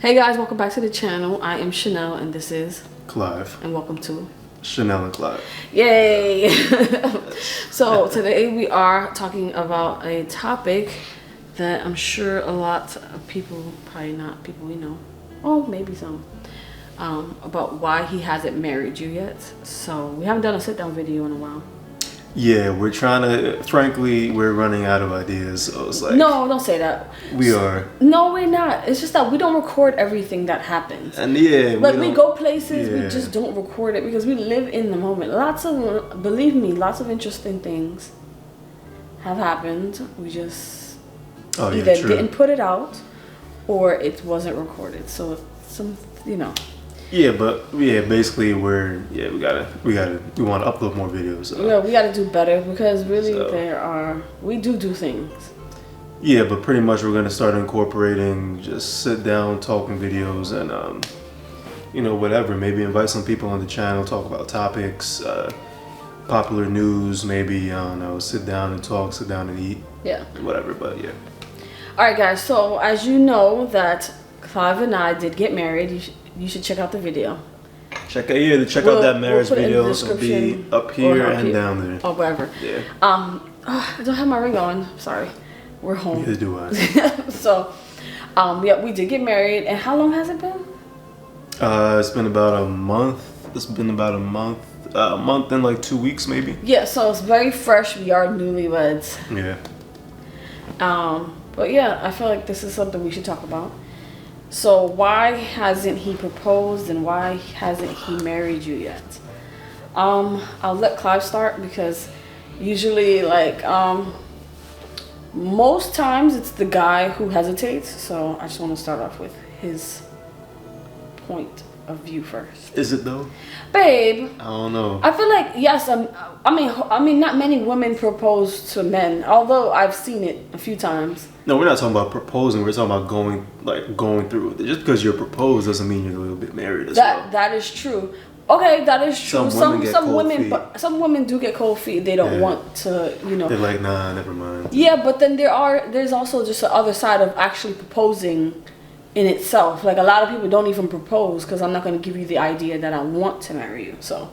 Hey guys, welcome back to the channel. I am Chanel and this is Clive. And welcome to Chanel and Clive. Yay! So today we are talking about a topic that I'm sure a lot of people, probably not people we know, oh maybe some, about why he hasn't married you yet. So we haven't done a sit down video in a while. Yeah, we're trying to, frankly, we're running out of ideas, so it's like... No, don't say that. We are. No, we're not. It's just that we don't record everything that happens. And yeah, we go places, we just don't record it because we live in the moment. Believe me, lots of interesting things have happened. We just either didn't put it out or it wasn't recorded. So Yeah, but basically we want to upload more videos. So. Yeah, we gotta do better because really we do things. Yeah, but pretty much we're gonna start incorporating just sit down talking videos and whatever. Maybe invite some people on the channel, talk about topics, popular news. Maybe I don't know, sit down and talk, sit down and eat. Yeah. Whatever, but yeah. All right, guys. So as you know that Clive and I did get married. You should check out the video. Check out that marriage video. It'll be up here and down there. Oh, wherever. Yeah. I don't have my ring on. Sorry. We're home. Neither do I. So, yeah, we did get married. And how long has it been? It's been about a month. A month and like 2 weeks maybe. Yeah, so it's very fresh. We are newlyweds. Yeah. But yeah, I feel like this is something we should talk about. So why hasn't he proposed and why hasn't he married you yet? I'll let Clive start because usually most times it's the guy who hesitates. So I just want to start off with his point of view first. Is it though? Babe, I don't know. I feel like yes. I mean, not many women propose to men, although I've seen it a few times. No, we're not talking about proposing. We're talking about going through with it. Just because you're proposed doesn't mean you're a little bit married as well. That is true. Okay, that is true. Some women do get cold feet. They don't want to, They're like, nah, never mind. Yeah, but then there's also just the other side of actually proposing in itself. Like a lot of people don't even propose because I'm not going to give you the idea that I want to marry you. So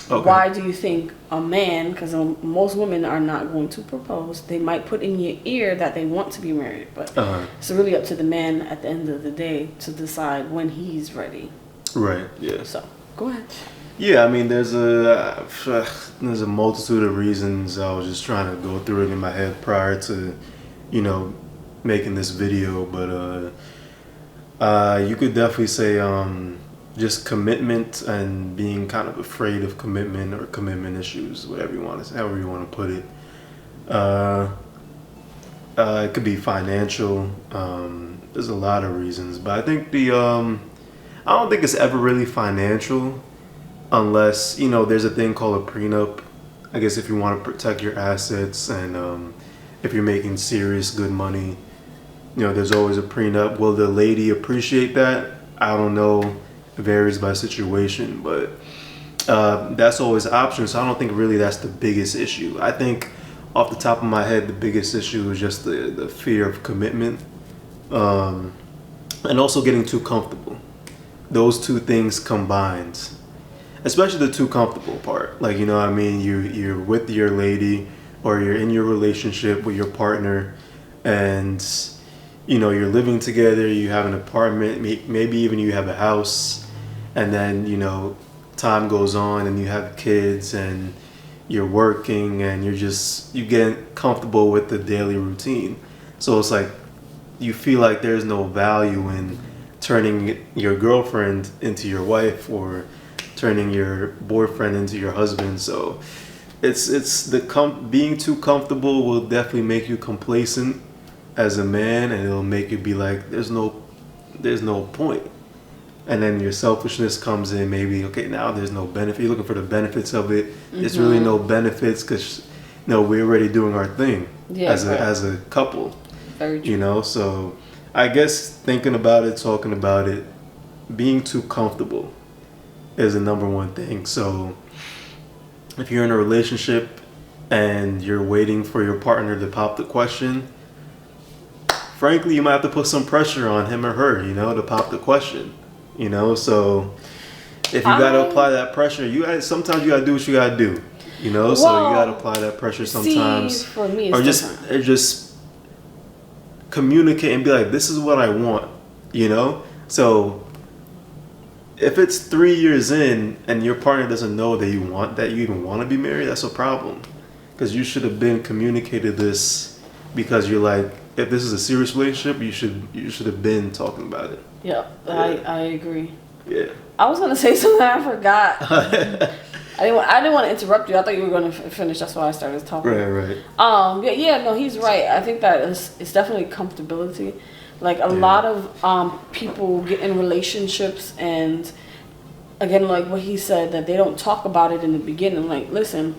why do you think a man, because most women are not going to propose, they might put in your ear that they want to be married, but it's really up to the man at the end of the day to decide when he's ready. Right, yeah. So go ahead. Yeah, I mean, there's a multitude of reasons. I was just trying to go through it in my head prior to, making this video, but you could definitely say just commitment and being kind of afraid of commitment or commitment issues, however you want to put it. It could be financial. There's a lot of reasons, but I think I don't think it's ever really financial unless, there's a thing called a prenup. I guess if you want to protect your assets and if you're making serious good money, there's always a prenup. Will the lady appreciate that? I don't know. It varies by situation, but that's always an option. So I don't think really that's the biggest issue. I think off the top of my head, the biggest issue is just the fear of commitment and also getting too comfortable. Those two things combined, especially the too comfortable part. Like, you're with your lady or you're in your relationship with your partner and you're living together, you have an apartment, maybe even you have a house, and then, time goes on and you have kids and you're working and you get comfortable with the daily routine. So it's like you feel like there's no value in turning your girlfriend into your wife or turning your boyfriend into your husband. So being too comfortable will definitely make you complacent as a man, and it'll make you be like, there's no point. And then your selfishness comes in. Maybe, okay, now there's no benefit. You're looking for the benefits of it. There's really no benefits because we're already doing our thing as a couple. Very true. So I guess thinking about it, talking about it, being too comfortable is the number one thing. So if you're in a relationship and you're waiting for your partner to pop the question, frankly, you might have to put some pressure on him or her, to pop the question, So if you gotta apply that pressure, sometimes you gotta do what you gotta do, so you gotta apply that pressure sometimes, for me, or just communicate and be like, this is what I want, So if it's 3 years in and your partner doesn't know that you even want to be married, that's a problem, because you should have been communicated this, because you're like, if this is a serious relationship, you should have been talking about it. Yeah, I agree. Yeah. I was gonna say something, I forgot. I didn't want to interrupt you. I thought you were gonna finish. That's why I started talking. Right. No, he's right. I think that it's definitely comfortability. Like a lot of people get in relationships, and again, like what he said, that they don't talk about it in the beginning. Like, listen,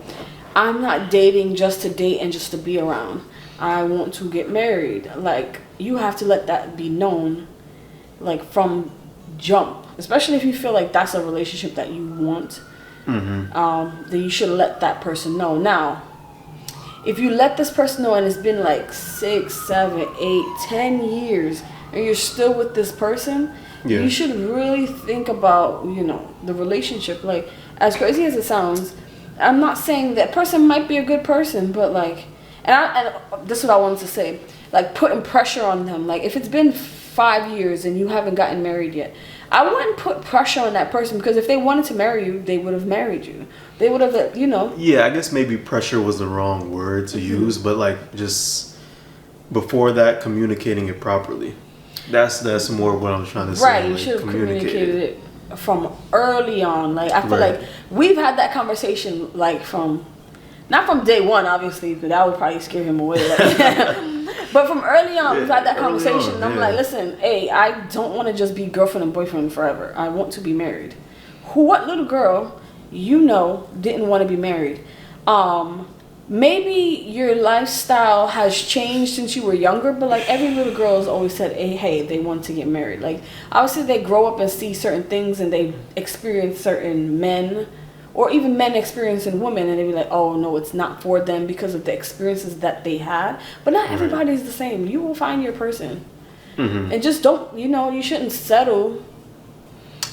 I'm not dating just to date and just to be around. I want to get married. Like, you have to let that be known, like from jump. Especially if you feel like that's a relationship that you want. Then you should let that person know. Now, if you let this person know and it's been like 6, 7, 8, 10 years and you're still with this person, you should really think about, the relationship. Like, as crazy as it sounds, I'm not saying that person might be a good person, but like, and this is what I wanted to say, like putting pressure on them. Like, if it's been 5 years and you haven't gotten married yet, I wouldn't put pressure on that person, because if they wanted to marry you, they would have married you. They would have, Yeah, I guess maybe pressure was the wrong word to use, but like just before that, communicating it properly. That's more what I'm trying to say. Right, you should have communicated it from early on. Like, I feel like we've had that conversation, like not from day one, obviously, because that would probably scare him away. But from early on, we've had that conversation. And I'm like, listen, hey, I don't want to just be girlfriend and boyfriend forever. I want to be married. What little girl, didn't want to be married? Maybe your lifestyle has changed since you were younger, but like every little girl has always said, hey, they want to get married. Like, obviously they grow up and see certain things and they experience certain men, or even men experiencing women, and they be like, oh no, it's not for them because of the experiences that they had. But not everybody's the same. You will find your person. And just don't, you shouldn't settle.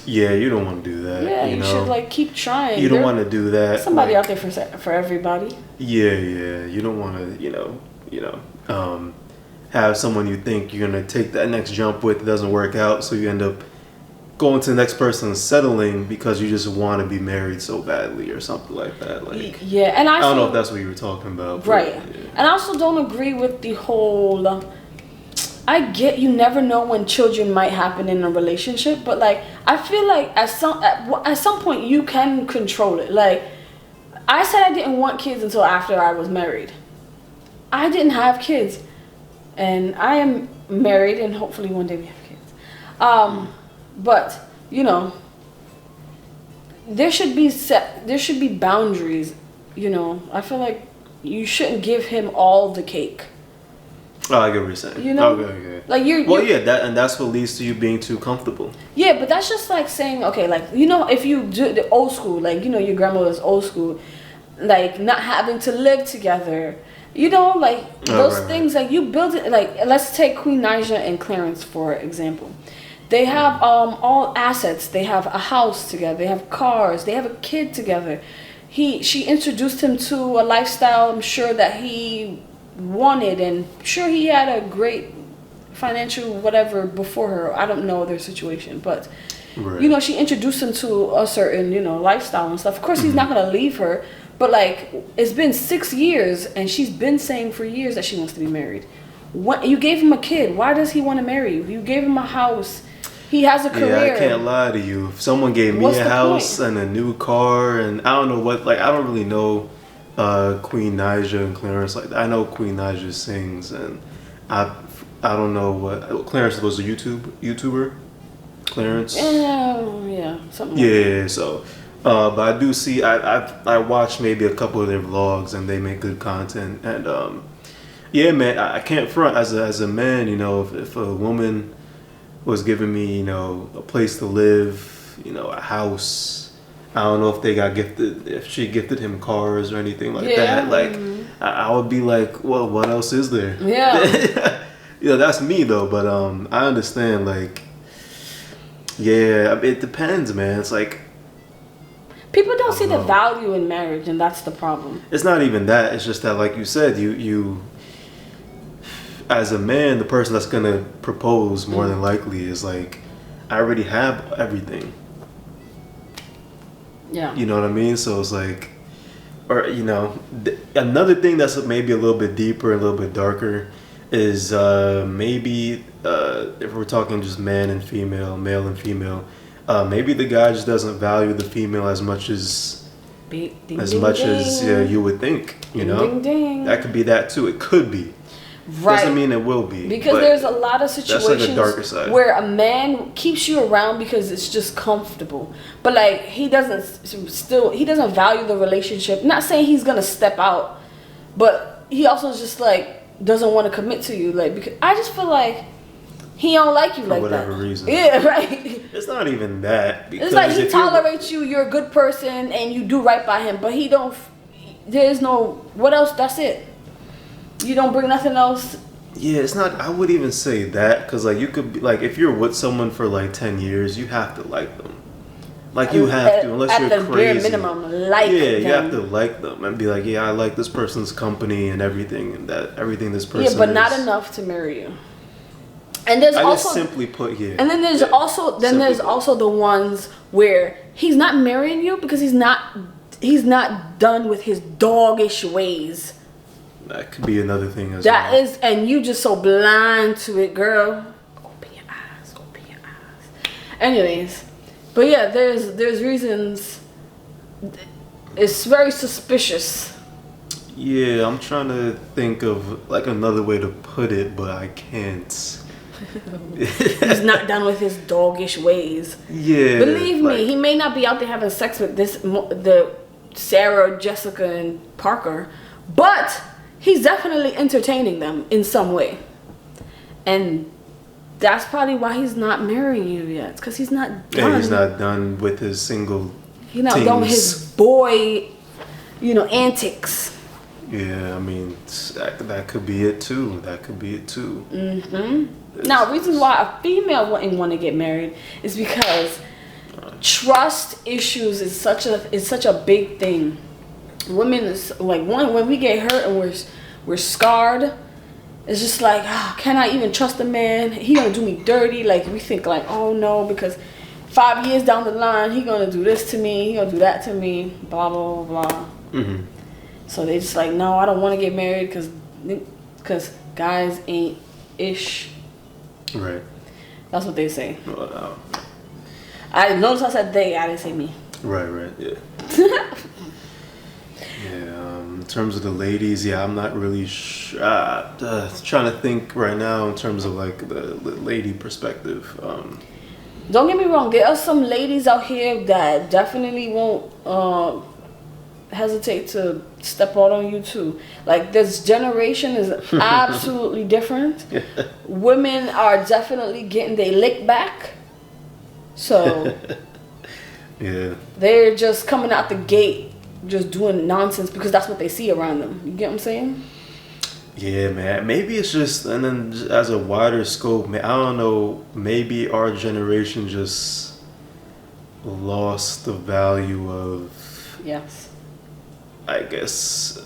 Yeah, you don't want to do that. Yeah, you should like keep trying. You don't want to do that. Somebody out there for everybody. Yeah, you don't want to, have someone you think you're gonna take that next jump with, it doesn't work out, so you end up going to the next person and settling because you just want to be married so badly or something like that. Like, and I don't know if that's what you were talking about. Right. And I also don't agree with the whole, I get you never know when children might happen in a relationship, but like, I feel like at some point you can control it. Like, I said I didn't want kids until after I was married. I didn't have kids, and I am married, and hopefully one day we have kids. But there should be boundaries. I feel like you shouldn't give him all the cake. Oh, I get what you're saying. Okay. Like that's what leads to you being too comfortable. Yeah, but that's just like saying, okay, like if you do the old school, like your grandmother's old school, like not having to live together. Like those things, like you build it. Like, let's take Queen Naija and Clarence for example. They have all assets. They have a house together. They have cars. They have a kid together. She introduced him to a lifestyle, I'm sure, that he wanted, and sure he had a great financial whatever before her. I don't know their situation, but she introduced him to a certain lifestyle and stuff. Of course, he's not gonna leave her, but like, it's been 6 years, and she's been saying for years that she wants to be married. You gave him a kid. Why does he want to marry you? You gave him a house. He has a career. Yeah, I can't lie to you. If someone gave me a house and a new car, and I don't know what, like, I don't really know Queen Naija and Clarence like that. I know Queen Naija sings, and I don't know what Clarence was a YouTuber. Clarence. Yeah, something. Yeah, so. But I do see. I watch maybe a couple of their vlogs, and they make good content. And yeah, man, I can't front as a man. If a woman was giving me, a place to live, a house. I don't know if they got gifted, if she gifted him cars or anything like that. Like, I would be like, well, what else is there? Yeah. Yeah, that's me though. But I understand. Like, yeah, it depends, man. It's like people don't see the value in marriage, and that's the problem. it's not even that. It's just that, like you said, you as a man, the person that's gonna propose more than likely is like, I already have everything. Yeah. You know what I mean? So it's like, or another thing that's maybe a little bit deeper, a little bit darker, is maybe if we're talking just man and female, male and female, maybe the guy just doesn't value the female as much as you would think. You know, ding, ding. That could be that too. It could be. Right. Doesn't mean it will be. Because there's a lot of situations like the darker side, where a man keeps you around because it's just comfortable. But like he doesn't value the relationship. Not saying he's gonna step out, but he also just like doesn't want to commit to you. Like, because I just feel like he don't like you like that. For whatever reason. Yeah, right. It's not even that. It's like he tolerates you, you're a good person, and you do right by him. But he don't. There's no. What else? That's it. You don't bring nothing else. Yeah, it's not. I would even say that because like you could be like if you're with someone for like 10 years, you have to like them. Like you have to, unless you're crazy. At the bare minimum, like them. You have to like them and be like, yeah, I like this person's company and everything, and that everything this person. Yeah, but is. not enough to marry you. And there's also just simply put here. And then there's also the ones where he's not marrying you because he's not done with his doggish ways. That could be another thing as well. That is, and you just so blind to it, girl. Open your eyes. Anyways, but yeah, there's reasons. It's very suspicious. Yeah, I'm trying to think of like another way to put it, but I can't. He's not done with his doggish ways. Yeah. Believe me, he may not be out there having sex with the Sarah, Jessica, and Parker, but he's definitely entertaining them in some way. And that's probably why he's not marrying you yet. It's because he's not done. Yeah, he's not done with his single He's not done with his boy, antics. Yeah, I mean, that could be it too. Mm-hmm. Now, reason why a female wouldn't want to get married is because trust issues is such a big thing. Women is like when we get hurt and we're scarred, it's just like, can I even trust a man? He gonna do me dirty. Like we think like, oh no, because 5 years down the line he gonna do this to me, he gonna do that to me, blah blah blah. Mm-hmm. So they just like, no, I don't want to get married because guys ain't ish. Right. That's what they say. I noticed I said they. I didn't say me. Right. Yeah. Yeah. In terms of the ladies, yeah, I'm not really sure. Trying to think right now in terms of like the lady perspective. Don't get me wrong. There are some ladies out here that definitely won't hesitate to step out on you too. Like this generation is absolutely different. Women are definitely getting their lick back. So yeah, they're just coming out the gate just doing nonsense because that's what they see around them. You get what I'm saying? Yeah, man. Maybe it's just, and then just as a wider scope, man, I don't know, maybe our generation just lost the value of, yes, I guess,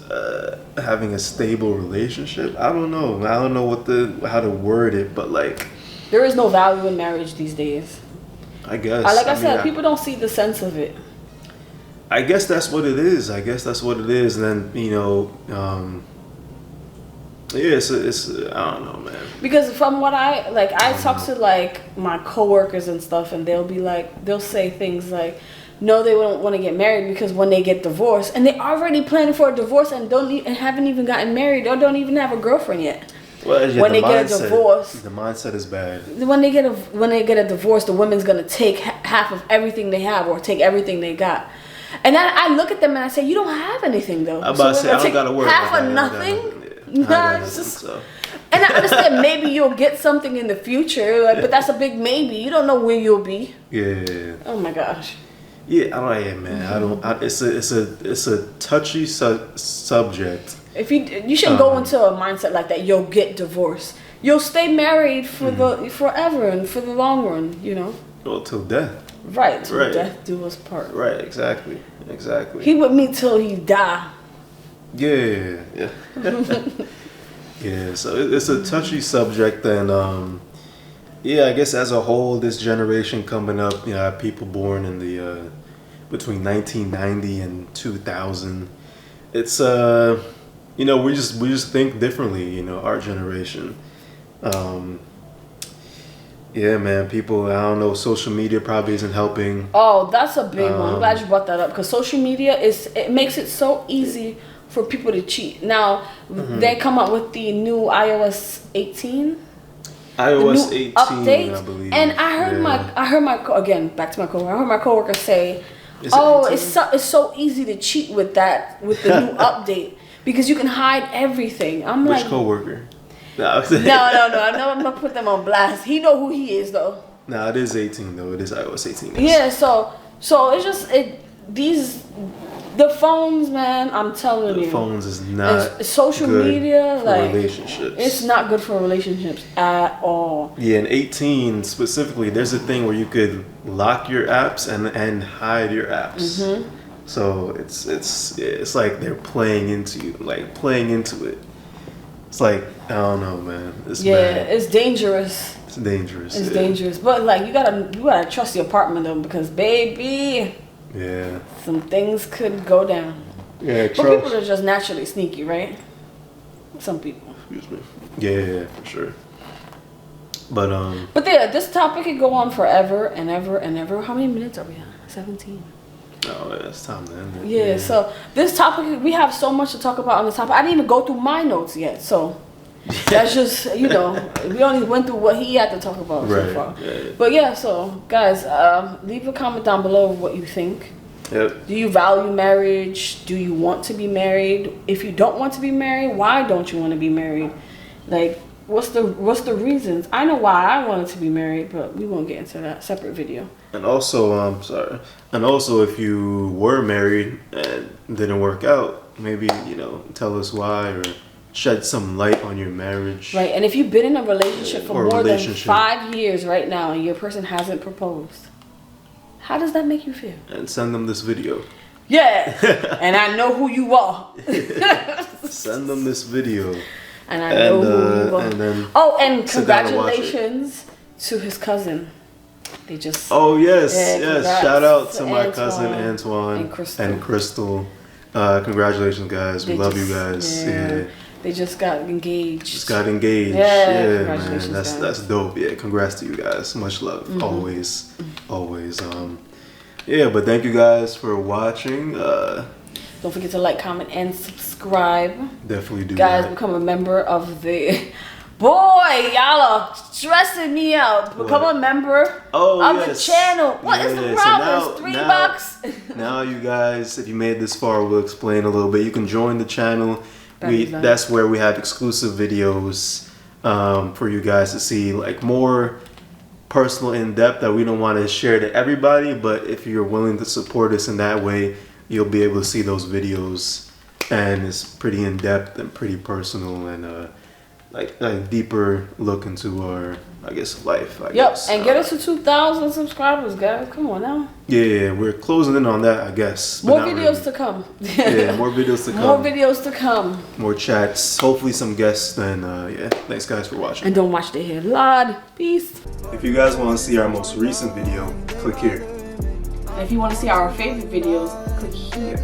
having a stable relationship. I don't know how to word it, but like, there is no value in marriage these days. I guess. I said, people don't see the sense of it. I guess that's what it is. And then, yeah, it's I don't know, man. Because from what I talk to like my coworkers and stuff, and they'll say things like, no, they don't want to get married because when they get divorced, and they're already planning for a divorce and haven't even gotten married or don't even have a girlfriend yet. Well, yeah, when they get a divorce, the mindset is bad. When they get a divorce, the woman's gonna take half of everything they have or take everything they got. And then I look at them and I say, you don't have anything though. I'm about to say, I don't gotta worry half about of nothing. So. And I understand maybe you'll get something in the future, but that's a big maybe. You don't know where you'll be. Yeah. Oh my gosh. Yeah, man. It's a touchy subject. If you shouldn't go into a mindset like that. You'll get divorced. you'll stay married for the forever and for the long run, you know. Well, till death. Right, till death do us part. Right, exactly. He with me till he die. Yeah. Yeah, so it's a touchy subject, and yeah, I guess as a whole, this generation coming up, you know, people born in the between 1990 and 2000, it's you know, we just think differently, you know, our generation. Yeah, man, people, I don't know, social media probably isn't helping. Oh, that's a big one. I'm glad you brought that up, because social media it makes it so easy for people to cheat. Now, they come up with the new iOS 18. iOS 18 update, I believe. And I heard my again, back to my coworker. I heard my coworker say, it's so easy to cheat with the new update, because you can hide everything. I'm Which like, coworker? No, I know I'm gonna put them on blast. He know who he is though. No, it is 18 though. It is iOS 18. Yeah, so it's just the phones, man. I'm telling you, the phones is not social good media for like relationships. It's not good for relationships at all. Yeah, in 18 specifically, there's a thing where you could lock your apps and hide your apps. So it's like they're playing into it. It's like, I don't know, man. It's bad. It's dangerous. It's dangerous. It's dangerous. But like you gotta trust your partner though, because baby, some things could go down. Yeah, but people are just naturally sneaky, right? Some people. Excuse me. Yeah, for sure. But yeah, this topic could go on forever and ever and ever. How many minutes are we on? 17. Oh, it's time to end it. Yeah, so this topic, we have so much to talk about on this topic. I didn't even go through my notes yet, so that's just, you know, we only went through what he had to talk about so far. Yeah. But yeah, so guys, leave a comment down below of what you think. Yep. Do you value marriage? Do you want to be married? If you don't want to be married, why don't you want to be married? Like, what's the reasons? I know why I wanted to be married, but we won't get into that separate video. And also, if you were married and didn't work out, maybe, you know, tell us why, or shed some light on your marriage. Right, and if you've been in a relationship for more than 5 years right now and your person hasn't proposed, how does that make you feel? And send them this video. Yeah, and I know who you are. Send them this video. And I know who you are. And then and congratulations to his cousin. They just. Oh yes. Shout out to my cousin Antoine and Crystal. Congratulations, guys. We love you guys. Yeah. They just got engaged. Yeah, congratulations, man. That's dope. Yeah, congrats to you guys. Much love. Always. Yeah, but thank you guys for watching. Don't forget to like, comment, and subscribe. Definitely do. Guys, become a member of the. Boy, y'all are stressing me out. Become a member of the channel. What is the problem? So $3. Now, you guys, if you made this far, we'll explain a little bit. You can join the channel. That's where we have exclusive videos for you guys to see, like more personal, in depth, that we don't want to share to everybody. But if you're willing to support us in that way, you'll be able to see those videos, and it's pretty in depth and pretty personal, and like a deeper look into our, I guess, life. I guess. And get us to 2,000 subscribers, guys. Come on now. Yeah, we're closing in on that, I guess. More videos to come. Yeah, more videos to come. More videos to come. More chats. Hopefully some guests. And yeah, thanks guys for watching. And don't watch the hair. Lord, peace. If you guys want to see our most recent video, click here. And if you want to see our favorite videos, click here.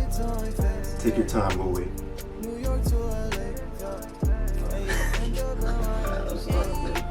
Take your time, we'll wait.